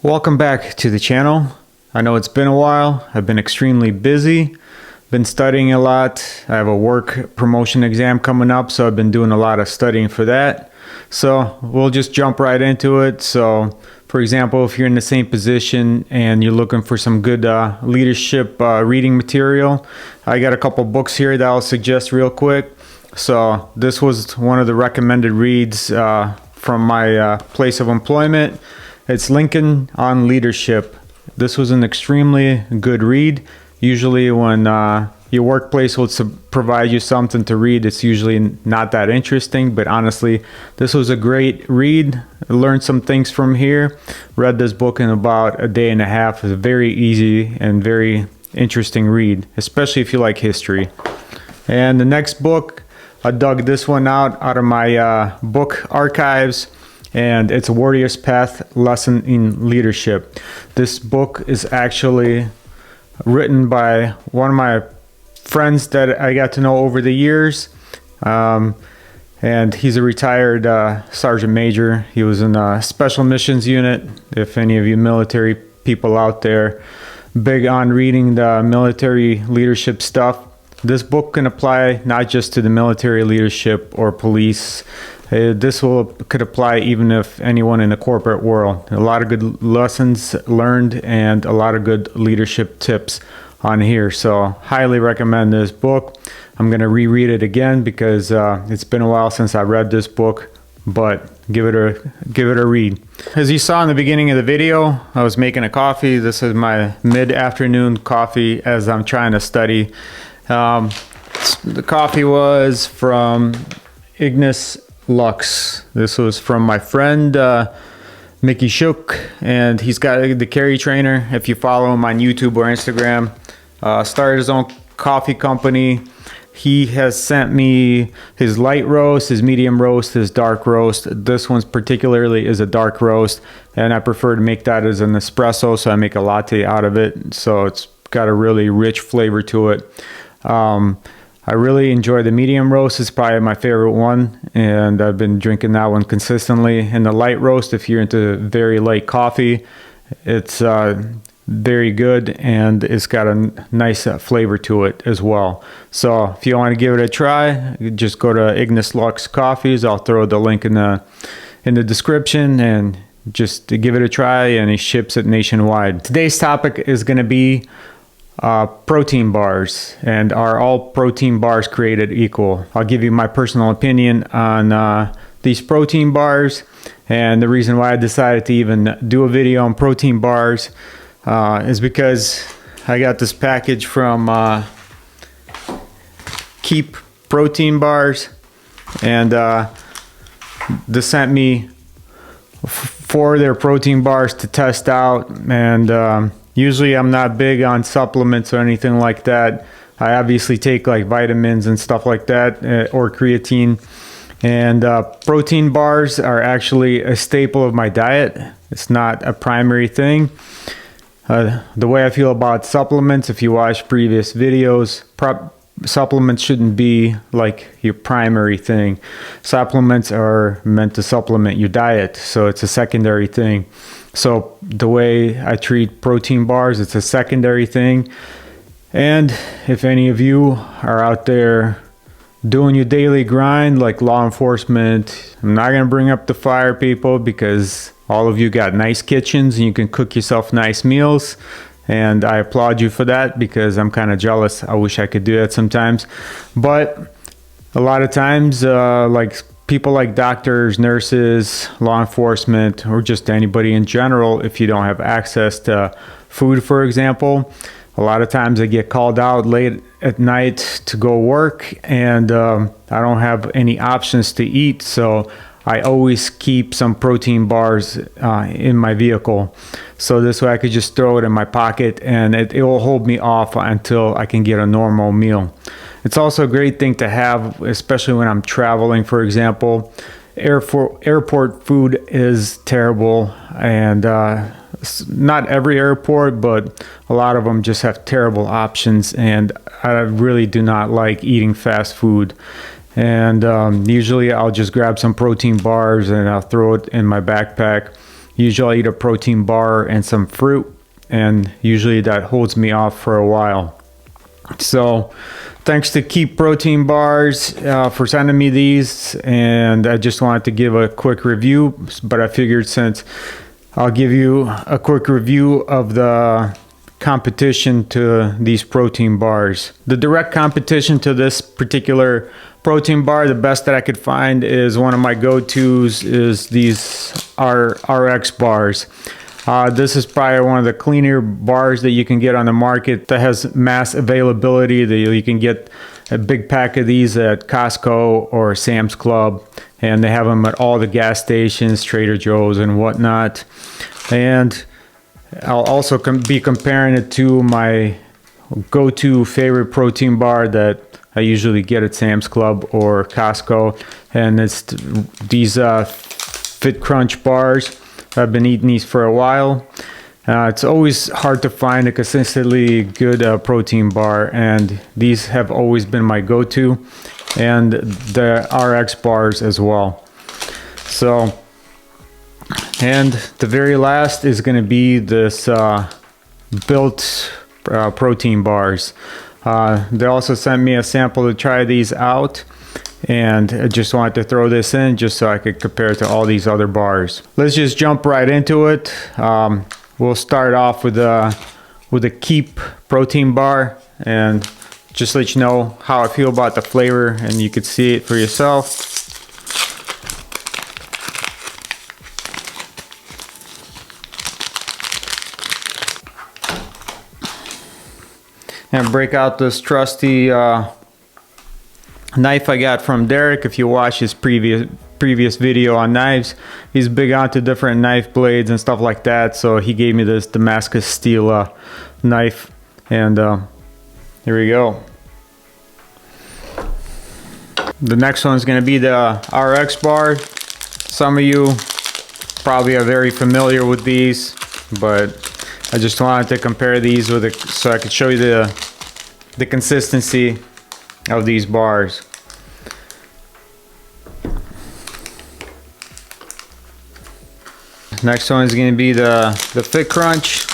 Welcome back to the channel. I know it's been a while. I've been extremely busy, been studying a lot. I have a work promotion exam coming up, so I've been doing a lot of studying for that. So we'll just jump right into it. So for example, if you're in the same position and you're looking for some good leadership reading material, I got a couple books here that I'll suggest real quick. So this was one of the recommended reads from my place of employment. It's Lincoln on Leadership. This was an extremely good read. Usually when your workplace will provide you something to read, it's usually not that interesting, but honestly, this was a great read. I learned some things from here. Read this book in about a day and a half. It's a very easy and very interesting read, especially if you like history. And the next book, I dug this one out of my book archives, and it's a Warrior's Path Lesson in Leadership. This book is actually written by one of my friends that I got to know over the years, and he's a retired sergeant major. He was in a special missions unit. If any of you military people out there big on reading the military leadership stuff, this book can apply not just to the military leadership or police. This could apply even if anyone in the corporate world. A lot of good lessons learned and a lot of good leadership tips on here. So highly recommend this book. I'm going to reread it again because it's been a while since I read this book, but give it a read. As you saw in the beginning of the video, I was making a coffee. This is my mid-afternoon coffee as I'm trying to study. The coffee was from Ignis Lux. This was from my friend Mickey Shook, and he's got the Carry Trainer. If you follow him on YouTube or Instagram, started his own coffee company. He has sent me his light roast, his medium roast, his dark roast. This one's particularly is a dark roast, and I prefer to make that as an espresso, so I make a latte out of it. So it's got a really rich flavor to it. I really enjoy the medium roast. It's probably my favorite one, and I've been drinking that one consistently. And the light roast, if you're into very light coffee, it's very good, and it's got a nice flavor to it as well. So if you want to give it a try, just go to Ignis Lux Coffees. I'll throw the link in the description, and just to give it a try, and he ships it nationwide. Today's topic is going to be protein bars, and are all protein bars created equal? I'll give you my personal opinion on these protein bars, and the reason why I decided to even do a video on protein bars is because I got this package from Keep Protein Bars, and they sent me 4 of their protein bars to test out, and usually I'm not big on supplements or anything like that. I obviously take like vitamins and stuff like that, or creatine. And protein bars are actually a staple of my diet. It's not a primary thing. The way I feel about supplements, if you watch previous videos, supplements shouldn't be like your primary thing. Supplements are meant to supplement your diet, so it's a secondary thing. So the way I treat protein bars, it's a secondary thing. And if any of you are out there doing your daily grind like law enforcement, I'm not going to bring up the fire people, because all of you got nice kitchens and you can cook yourself nice meals, and I applaud you for that, because I'm kind of jealous. I wish I could do that sometimes. But a lot of times, like people like doctors, nurses, law enforcement, or just anybody in general, if you don't have access to food, for example, a lot of times I get called out late at night to go work, and I don't have any options to eat. So I always keep some protein bars in my vehicle. So this way I could just throw it in my pocket, and it will hold me off until I can get a normal meal. It's also a great thing to have, especially when I'm traveling, for example. Airport food is terrible, and not every airport, but a lot of them just have terrible options, and I really do not like eating fast food. And usually I'll just grab some protein bars and I'll throw it in my backpack. usually I'll eat a protein bar and some fruit, and usually that holds me off for a while. So thanks to Keep Protein Bars for sending me these, and I just wanted to give a quick review, but I figured since I'll give you a quick review of the competition to these protein bars. The direct competition to this particular protein bar, the best that I could find, is one of my go-tos is these RX bars. This is probably one of the cleaner bars that you can get on the market that has mass availability. That you can get a big pack of these at Costco or Sam's Club, and they have them at all the gas stations, Trader Joe's and whatnot. And I'll also be comparing it to my go-to favorite protein bar that I usually get at Sam's Club or Costco, and it's these Fit Crunch bars. I've been eating these for a while. It's always hard to find a consistently good protein bar, and these have always been my go-to, and the RX bars as well. So, and the very last is going to be this Built protein bars. They also sent me a sample to try these out, and I just wanted to throw this in just so I could compare it to all these other bars. Let's just jump right into it. We'll start off with a Keep protein bar, and just let you know how I feel about the flavor, and you could see it for yourself. And break out this trusty knife I got from Derek. If you watch his previous video on knives, he's big onto different knife blades and stuff like that, so he gave me this Damascus steel knife, and here we go. The next one is going to be the RX bar. Some of you probably are very familiar with these, but I just wanted to compare these with so I could show you the consistency of these bars. Next one is going to be the Fit Crunch.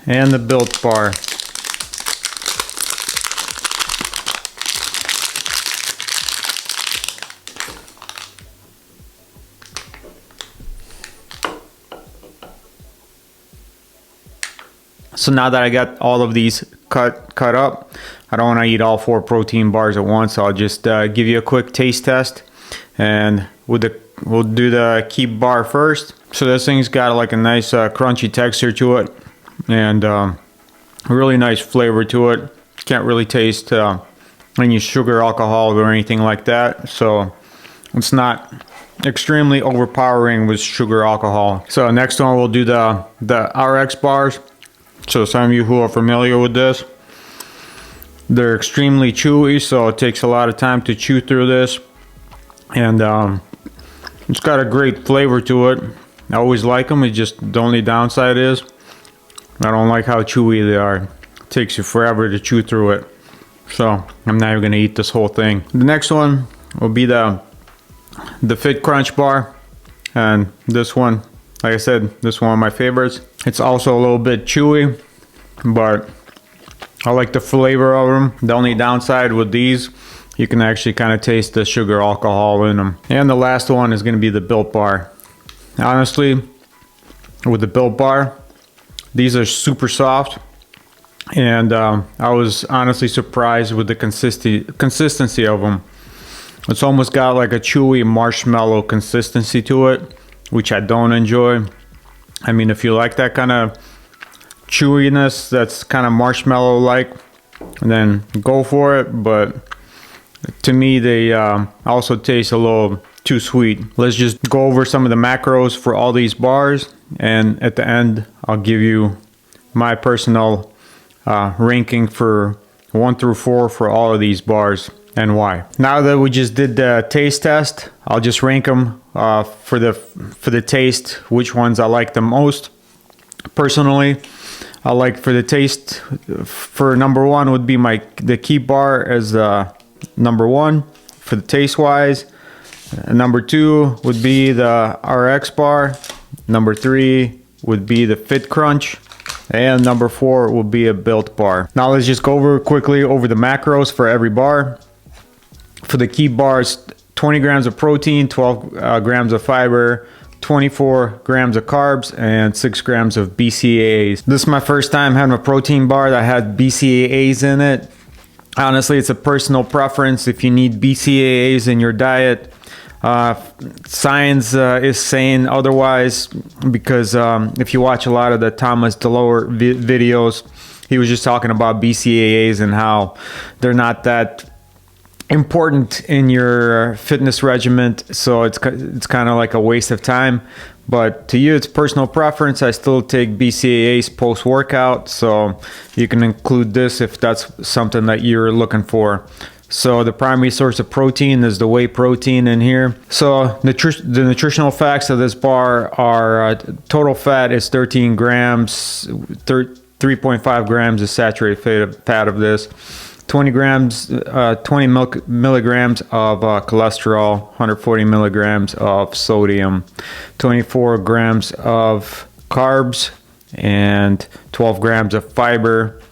And the Built bar. So now that I got all of these cut up, I don't want to eat all 4 protein bars at once. So I'll just give you a quick taste test, and we'll do the Keep bar first. So this thing's got like a nice crunchy texture to it, and a really nice flavor to it. Can't really taste any sugar, alcohol, or anything like that. So it's not extremely overpowering with sugar, alcohol. So next one we'll do the RX bars. So some of you who are familiar with this, they're extremely chewy, so it takes a lot of time to chew through this, and it's got a great flavor to it. I always like them. It's just the only downside is I don't like how chewy they are. It takes you forever to chew through it, so I'm not even gonna eat this whole thing. The next one will be the Fit Crunch bar, and this one, like I said, this is one of my favorites. It's also a little bit chewy, but I like the flavor of them. The only downside with these, you can actually kind of taste the sugar, alcohol in them. And the last one is going to be the Built bar. Honestly, with the Built bar, these are super soft, and I was honestly surprised with the consistency of them. It's almost got like a chewy marshmallow consistency to it, which I don't enjoy. I mean, if you like that kind of chewiness that's kind of marshmallow like, then go for it, but to me they also taste a little too sweet. Let's just go over some of the macros for all these bars, and at the end I'll give you my personal ranking for 1 through 4 for all of these bars and why. Now that we just did the taste test, I'll just rank them for the taste, which ones I like the most. Personally, I like for the taste. For number one would be the Keep bar as number one for the taste wise. Number two would be the RX bar. Number three would be the Fit Crunch. And number four will be a Built bar. Now let's just go quickly over the macros for every bar. For the Keep bars, 20 grams of protein, 12 grams of fiber, 24 grams of carbs, and 6 grams of BCAAs. This is my first time having a protein bar that had BCAAs in it. Honestly, it's a personal preference. If you need BCAAs in your diet, science is saying otherwise, because if you watch a lot of the Thomas DeLore videos, he was just talking about BCAAs and how they're not that important in your fitness regimen, so it's kind of like a waste of time. But to you, it's personal preference. I still take BCAAs post-workout, so you can include this if that's something that you're looking for. So the primary source of protein is the whey protein in here. So the nutritional facts of this bar are total fat is 13 grams, 3.5 grams is saturated fat of this. 20 milligrams of cholesterol, 140 milligrams of sodium, 24 grams of carbs, and 12 grams of fiber,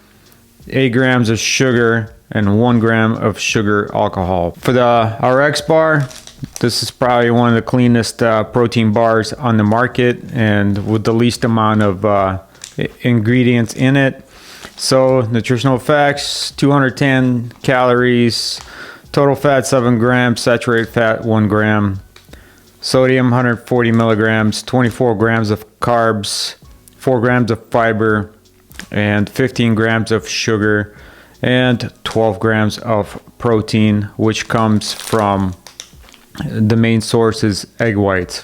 8 grams of sugar, and 1 gram of sugar alcohol. For the RX bar, this is probably one of the cleanest protein bars on the market, and with the least amount of ingredients in it. So nutritional facts: 210 calories, total fat 7 grams, saturated fat 1 gram, sodium 140 milligrams, 24 grams of carbs, 4 grams of fiber, and 15 grams of sugar, and 12 grams of protein, which comes from the main source is egg whites.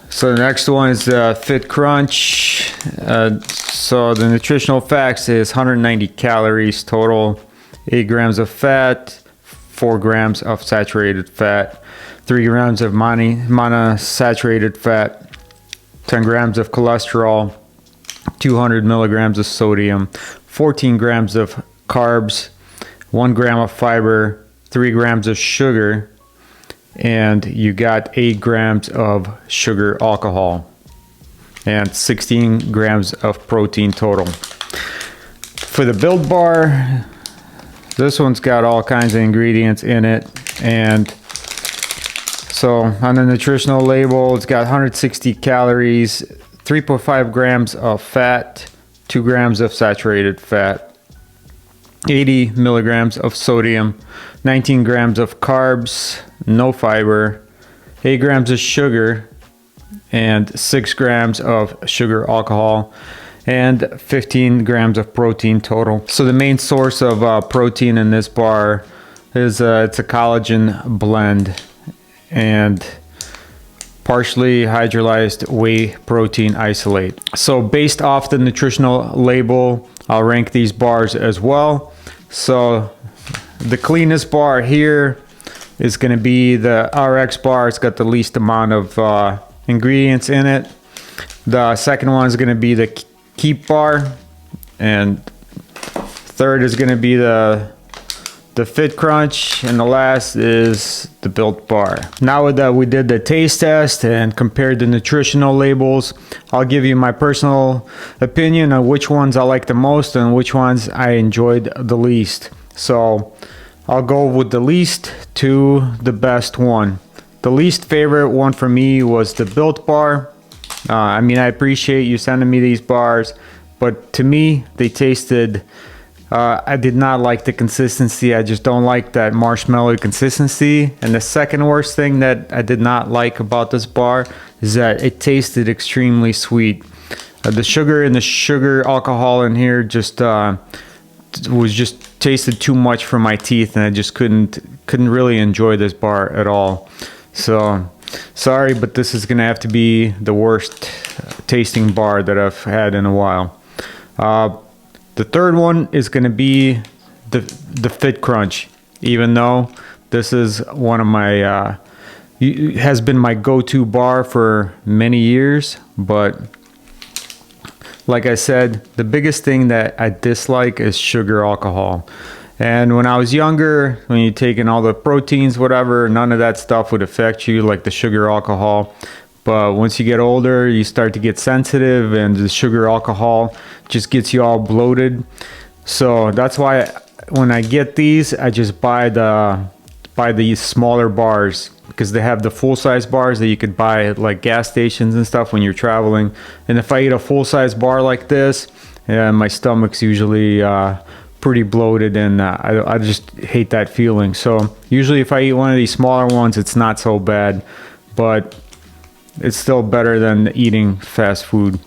So the next one is Fit Crunch. So the nutritional facts is 190 calories total, 8 grams of fat, 4 grams of saturated fat, 3 grams of monounsaturated fat, 10 grams of cholesterol, 200 milligrams of sodium, 14 grams of carbs, 1 gram of fiber, 3 grams of sugar, and you got 8 grams of sugar alcohol, and 16 grams of protein total. For the Built bar, this one's got all kinds of ingredients in it, and so on the nutritional label, it's got 160 calories, 3.5 grams of fat, 2 grams of saturated fat, 80 milligrams of sodium, 19 grams of carbs, no fiber, 8 grams of sugar, and 6 grams of sugar alcohol, and 15 grams of protein total. So the main source of protein in this bar is it's a collagen blend and partially hydrolyzed whey protein isolate. So based off the nutritional label, I'll rank these bars as well. So the cleanest bar here is going to be the RX bar. It's got the least amount of ingredients in it. The second one is going to be the Keep bar, and third is going to be the Fit Crunch, and the last is the Built bar. Now that we did the taste test and compared the nutritional labels, I'll give you my personal opinion on which ones I like the most and which ones I enjoyed the least. So I'll go with the least to the best one. The least favorite one for me was the Built bar. I mean, I appreciate you sending me these bars, but to me, they tasted, I did not like the consistency. I just don't like that marshmallow consistency. And the second worst thing that I did not like about this bar is that it tasted extremely sweet. The sugar and the sugar alcohol in here just tasted too much for my teeth, and I just couldn't really enjoy this bar at all. So sorry, but this is gonna have to be the worst tasting bar that I've had in a while. The third one is gonna be the Fit Crunch, even though this is one of my has been my go-to bar for many years, but like I said, the biggest thing that I dislike is sugar alcohol. And when I was younger, when you're taking all the proteins, whatever, none of that stuff would affect you like the sugar alcohol. But once you get older, you start to get sensitive, and the sugar alcohol just gets you all bloated. So that's why when I get these, I just buy these smaller bars, because they have the full-size bars that you could buy at like gas stations and stuff when you're traveling. And if I eat a full-size bar like this, yeah, my stomach's usually pretty bloated, and I just hate that feeling. So usually if I eat one of these smaller ones, it's not so bad, but it's still better than eating fast food.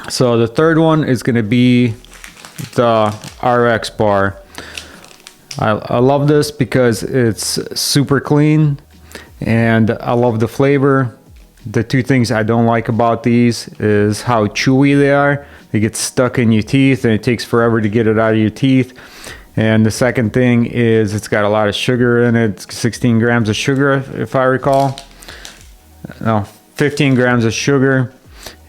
So the third one is going to be the RX bar. I love this because it's super clean, and I love the flavor. The two things I don't like about these is how chewy they are. They get stuck in your teeth, and it takes forever to get it out of your teeth. And the second thing is it's got a lot of sugar in it. It's 16 grams of sugar, if I recall. No, 15 grams of sugar.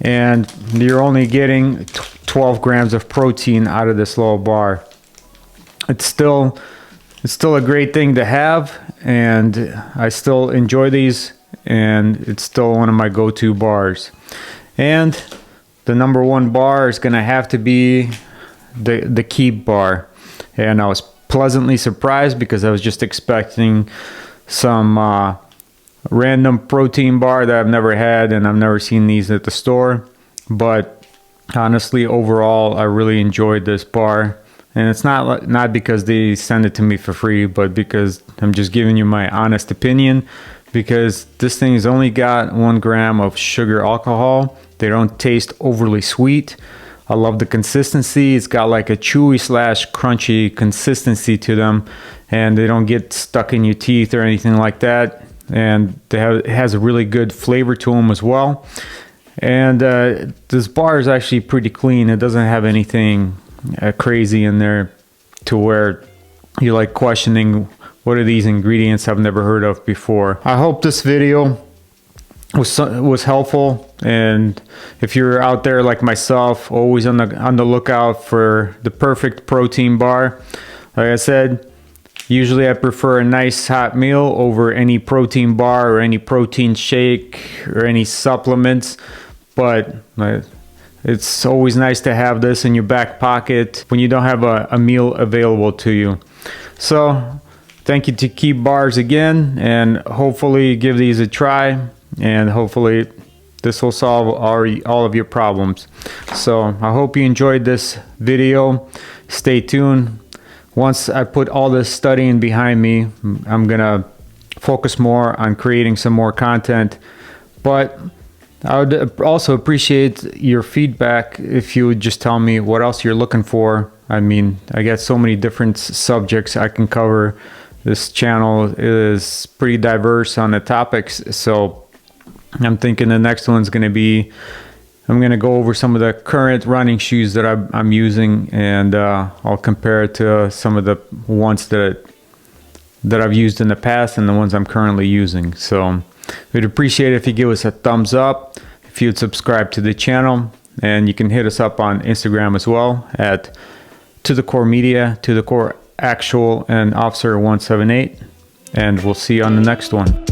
And you're only getting 12 grams of protein out of this little bar. It's still a great thing to have, and I still enjoy these, and it's still one of my go-to bars. And the number one bar is gonna have to be the Keep bar. And I was pleasantly surprised because I was just expecting some random protein bar that I've never had, and I've never seen these at the store. But honestly, overall, I really enjoyed this bar. And it's not because they send it to me for free, but because I'm just giving you my honest opinion, because this thing has only got 1 gram of sugar alcohol. They don't taste overly sweet. I love the consistency. It's got like a chewy / crunchy consistency to them, and they don't get stuck in your teeth or anything like that. And it has a really good flavor to them as well. And this bar is actually pretty clean. It doesn't have anything crazy in there to where you're like questioning, what are these ingredients I've never heard of before. I hope this video was helpful, and if you're out there like myself, always on the lookout for the perfect protein bar. Like I said, usually I prefer a nice hot meal over any protein bar or any protein shake or any supplements, but it's always nice to have this in your back pocket when you don't have a meal available to you. So thank you to Keep Bars again, and hopefully give these a try, and hopefully this will solve all of your problems. So I hope you enjoyed this video. Stay tuned. Once I put all this studying behind me, I'm gonna focus more on creating some more content. But I would also appreciate your feedback if you would just tell me what else you're looking for. I mean, I got so many different subjects I can cover. This channel is pretty diverse on the topics, so I'm thinking the next one's going to be, I'm going to go over some of the current running shoes that I'm using, and I'll compare it to some of the ones that I've used in the past and the ones I'm currently using. So we'd appreciate it if you give us a thumbs up, if you'd subscribe to the channel, and you can hit us up on Instagram as well at To The Core Media, To The Core Actual, and Officer 178, and we'll see you on the next one.